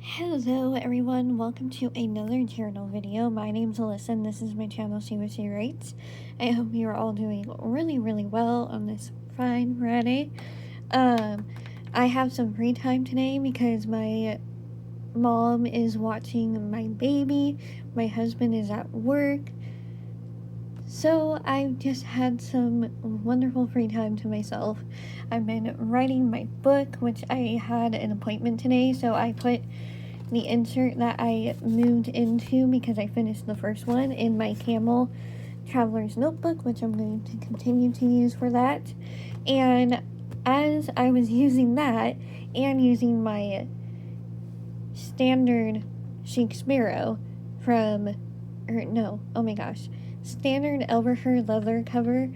Hello everyone, welcome to another journal video. My name's Alyssa and this is my channel See What She Writes. I hope you are all doing really well on this fine Friday. I have some free time today because my mom is watching my baby, my husband is at work, so I've just had some wonderful free time to myself. I've been writing my book, which I had an appointment today, so I put the insert that I moved into because I finished the first one in my Camel Traveler's Notebook, which I'm going to continue to use for that. And as I was using that and using my standard Shakespeare standard Elverher leather cover,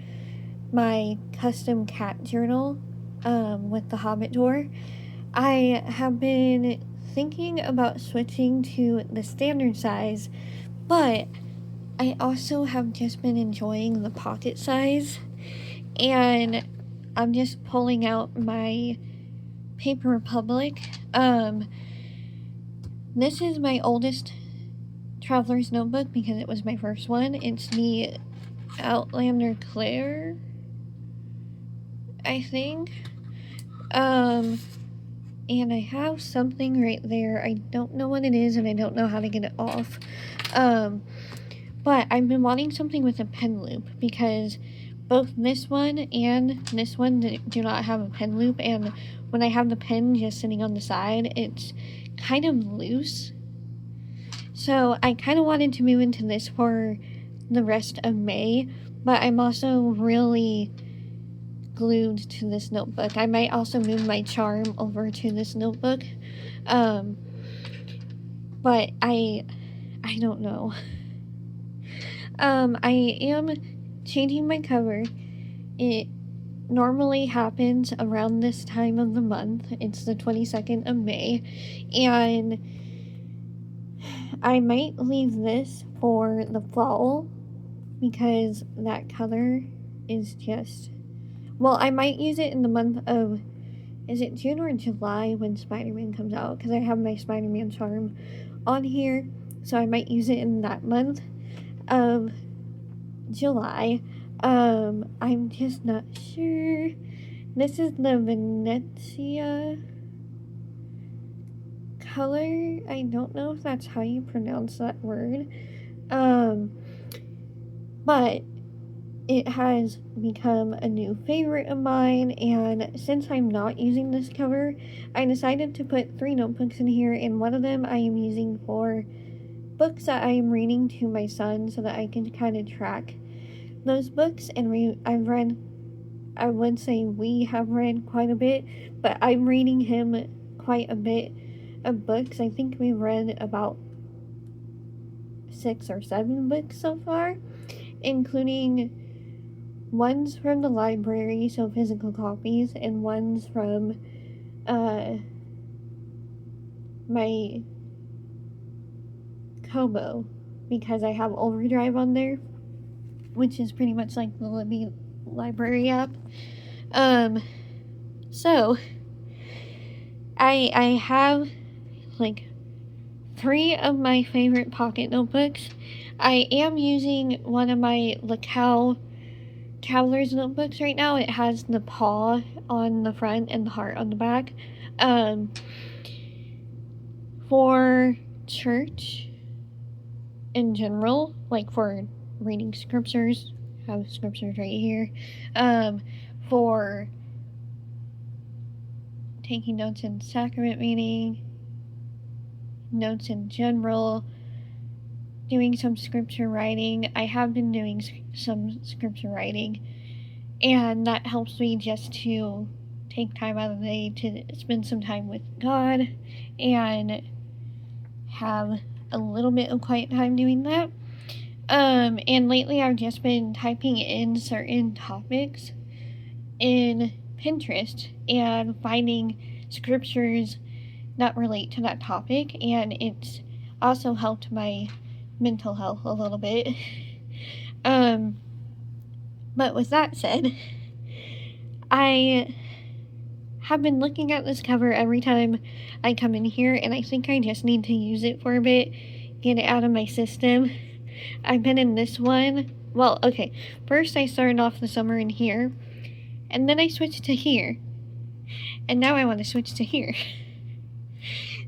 my custom cat journal with the Hobbit door, I have been thinking about switching to the standard size, but I also have just been enjoying the pocket size, and I'm just pulling out my Paper Republic. This is my oldest Traveler's Notebook because it was my first one. It's the Outlander Claire, I think. And I have something right there. I don't know what it is and I don't know how to get it off. But I've been wanting something with a pen loop because both this one and this one do not have a pen loop, and when I have the pen just sitting on the side, it's kind of loose. So I kind of wanted to move into this for the rest of May, but I'm also really glued to this notebook. I might also move my charm over to this notebook, but I don't know. I am changing my cover. It normally happens around this time of the month. It's the 22nd of May, and I might leave this for the fall because that color is just, well, I might use it in the month of, is it June or July when Spider-Man comes out? Because I have my Spider-Man charm on here, so I might use it in that month of July. I'm just not sure. This is the Venezia color. I don't know if that's how you pronounce that word. But it has become a new favorite of mine, and since I'm not using this cover, I decided to put 3 notebooks in here, and one of them I am using for books that I am reading to my son so that I can kind of track those books. And I would say we have read quite a bit, but I'm reading him quite a bit of books. I think we've read about 6 or 7 books so far, including ones from the library, so physical copies, and ones from my Kobo, because I have Overdrive on there, which is pretty much like the Libby library app. So I have like 3 of my favorite pocket notebooks. I am using one of my Lacal Traveler's Notebooks right now. It has the paw on the front and the heart on the back. For church in general, like for reading scriptures, I have scriptures right here. For taking notes in sacrament reading, notes in general, doing some scripture writing. I have been doing some scripture writing, and that helps me just to take time out of the day to spend some time with God and have a little bit of quiet time doing that. And lately I've just been typing in certain topics in Pinterest and finding scriptures that relate to that topic, and it's also helped my mental health a little bit. But with that said, I have been looking at this cover every time I come in here, and I think I just need to use it for a bit, get it out of my system. I've been in this one. Well, okay, first I started off the summer in here, and then I switched to here, and now I want to switch to here.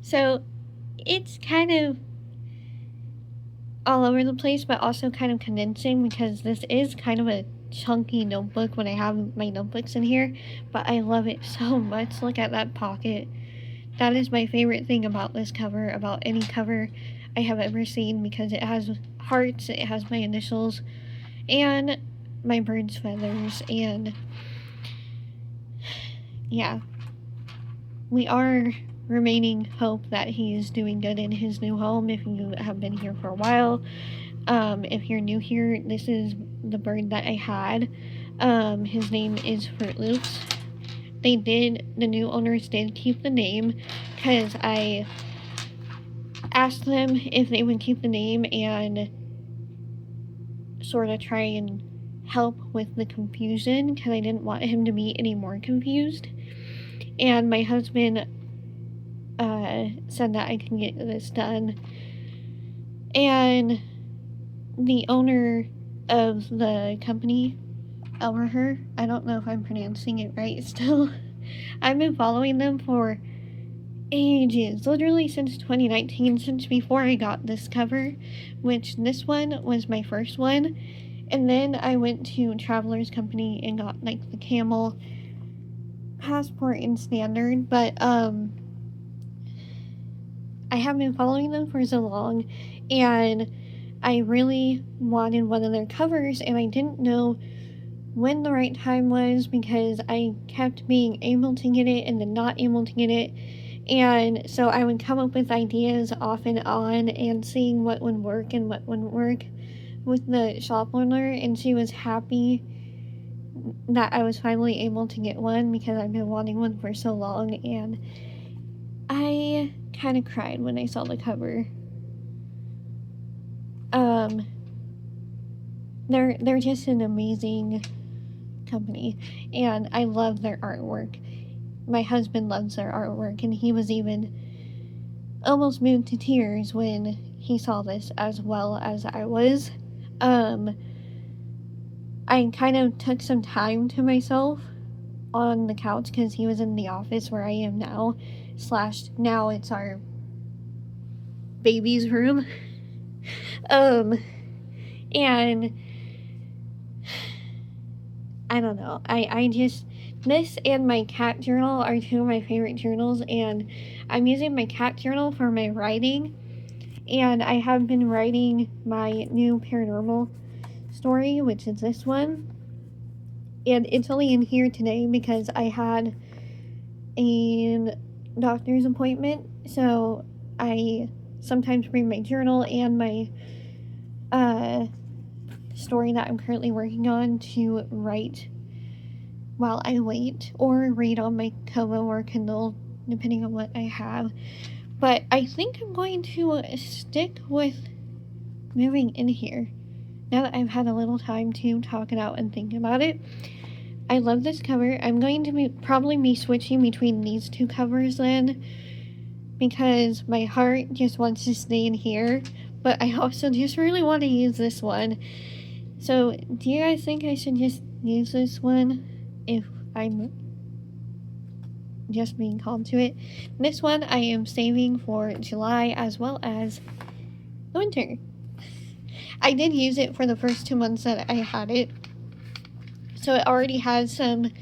So it's kind of all over the place, but also kind of condensing, because this is kind of a chunky notebook when I have my notebooks in here, but I love it so much. Look at that pocket. That is my favorite thing about this cover, about any cover I have ever seen, because it has hearts, it has my initials, and my bird's feathers, and yeah, we are remaining hope that he is doing good in his new home. If you have been here for a while, if you're new here, this is the bird that I had. His name is Fruit Loops. The new owners did keep the name, because I asked them if they would keep the name and sort of try and help with the confusion, because I didn't want him to be any more confused. And my husband said that I can get this done. And the owner of the company, Elmerher, I don't know if I'm pronouncing it right still. I've been following them for ages, literally since 2019, since before I got this cover, which this one was my first one. And then I went to Traveler's Company and got like the camel, passport, and standard. But I have been following them for so long, and I really wanted one of their covers, and I didn't know when the right time was, because I kept being able to get it and then not able to get it. And so I would come up with ideas off and on, and seeing what would work and what wouldn't work with the shop owner, and she was happy that I was finally able to get one, because I've been wanting one for so long. And I kind of cried when I saw the cover. They're just an amazing company, and I love their artwork. My husband loves their artwork, and he was even almost moved to tears when he saw this, as well as I was. I kind of took some time to myself on the couch, because he was in the office where I am now, / now it's our baby's room. And I don't know, I just, this and my cat journal are two of my favorite journals, and I'm using my cat journal for my writing, and I have been writing my new paranormal story, which is this one, and it's only in here today because I had a doctor's appointment, so I sometimes bring my journal and my story that I'm currently working on to write while I wait, or read on my Kobo or Kindle, depending on what I have. But I think I'm going to stick with moving in here, now that I've had a little time to talk it out and think about it. I love this cover. I'm going to probably be switching between these two covers then, because my heart just wants to stay in here, but I also just really want to use this one. So do you guys think I should just use this one if I'm just being called to it? This one I am saving for July, as well as the winter. I did use it for the first 2 months that I had it, so it already has some,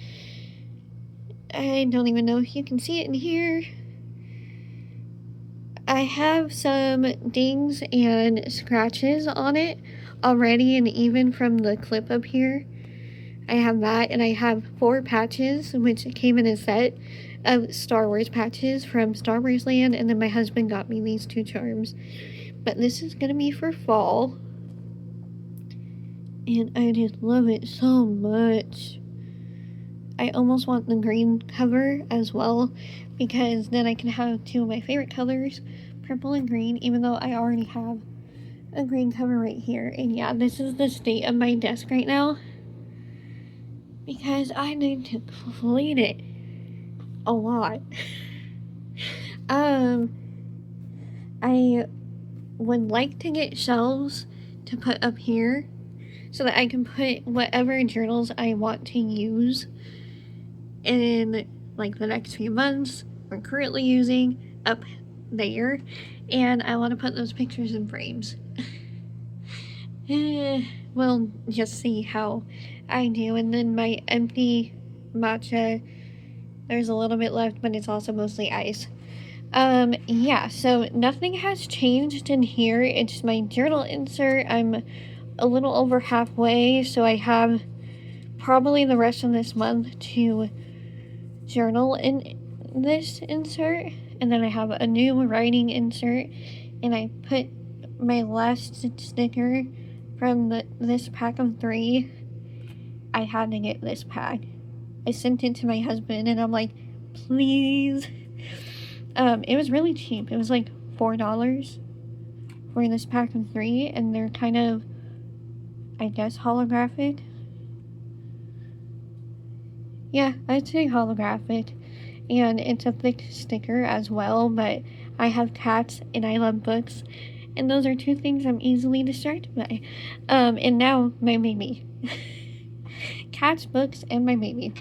I don't even know if you can see it in here, I have some dings and scratches on it already, and even from the clip up here, I have that. And I have 4 patches, which came in a set of Star Wars patches from Star Wars Land, and then my husband got me these 2 charms. But this is gonna be for fall, and I just love it so much. I almost want the green cover as well, because then I can have 2 of my favorite colors, purple and green, even though I already have a green cover right here. And yeah, this is the state of my desk right now, because I need to clean it. a lot. I would like to get shelves to put up here so that I can put whatever journals I want to use in like the next few months or currently using up there, and I want to put those pictures in frames. We'll just see how I do. And then my empty matcha, there's a little bit left, but it's also mostly ice. Yeah, so nothing has changed in here. It's my journal insert. I'm a little over halfway, so I have probably the rest of this month to journal in this insert. And then I have a new writing insert, and I put my last sticker from this pack of 3. I had to get this pack. I sent it to my husband, and I'm like, please. It was really cheap. It was like $4 for this pack of 3, and they're kind of, I guess, holographic. Yeah, I'd say holographic. And it's a thick sticker as well, but I have cats and I love books, and those are 2 things I'm easily distracted by. And now my baby. Cats, books, and my baby.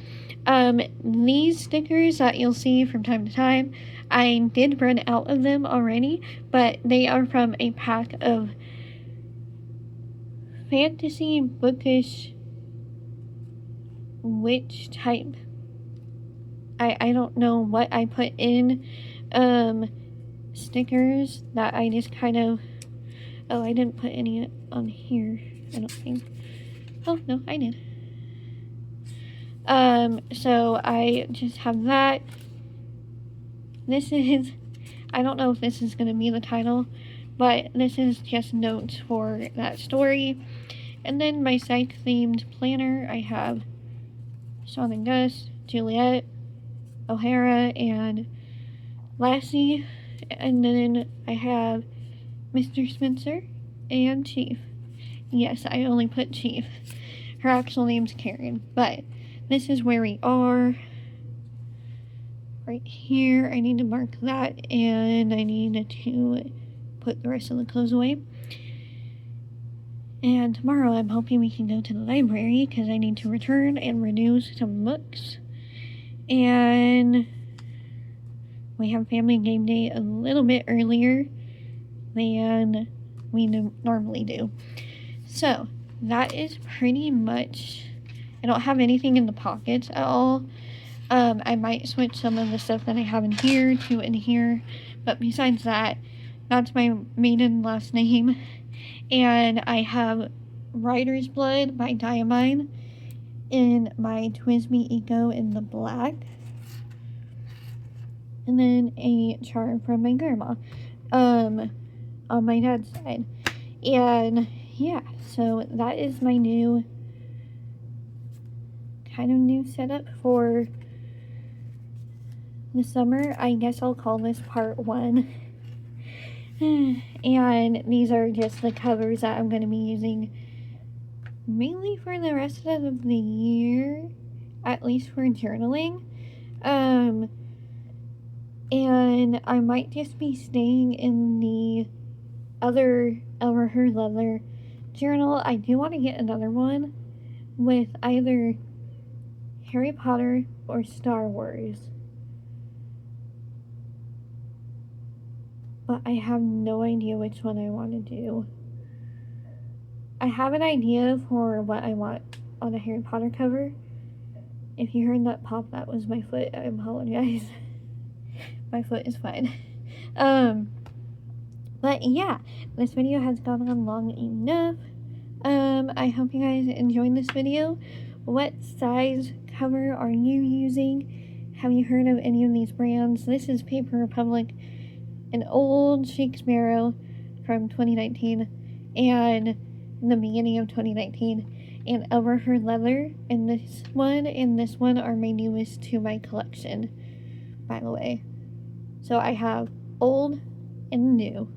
These stickers that you'll see from time to time, I did run out of them already, but they are from a pack of fantasy bookish witch type. I don't know what I put in stickers that I just kind of, oh, I didn't put any on here, I don't think. Oh no, I did. So I just have that. This is, I don't know if this is going to be the title, but this is just notes for that story. And then my psych themed planner, I have Shawn and Gus, Juliet, O'Hara, and Lassie. And then I have Mr. Spencer and Chief. Yes, I only put Chief. Her actual name's Karen, but this is where we are. Right here, I need to mark that, and I need to put the rest of the clothes away. And tomorrow I'm hoping we can go to the library because I need to return and renew some books. And we have family game day a little bit earlier than we normally do. So that is pretty much, I don't have anything in the pockets at all. I might switch some of the stuff that I have in here to in here, but besides that, that's my maiden last name. And I have Writer's Blood by Diamine in my TWSBI Eco in the black. And then a charm from my grandma, on my dad's side. And yeah, so that is my new setup for the summer. I guess I'll call this part 1. And these are just the covers that I'm going to be using mainly for the rest of the year, at least for journaling. And I might just be staying in the other Elmer Her Leather journal. I do want to get another one with either Harry Potter or Star Wars, but I have no idea which one I want to do. I have an idea for what I want on a Harry Potter cover. If you heard that pop, that was my foot. I apologize. My foot is fine. But yeah, this video has gone on long enough. I hope you guys enjoyed this video. What size cover are you using? Have you heard of any of these brands? This is Paper Republic, an old Shakespeare from 2019, and the beginning of 2019, and Elmer Her Leather, and this one are my newest to my collection, by the way. So I have old and new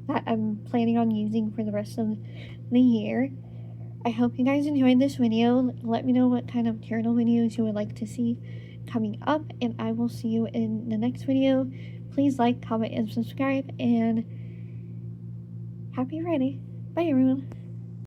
that I'm planning on using for the rest of the year. I hope you guys enjoyed this video. Let me know what kind of journal videos you would like to see coming up, and I will see you in the next video. Please like, comment, and subscribe, and happy Friday. Bye, everyone.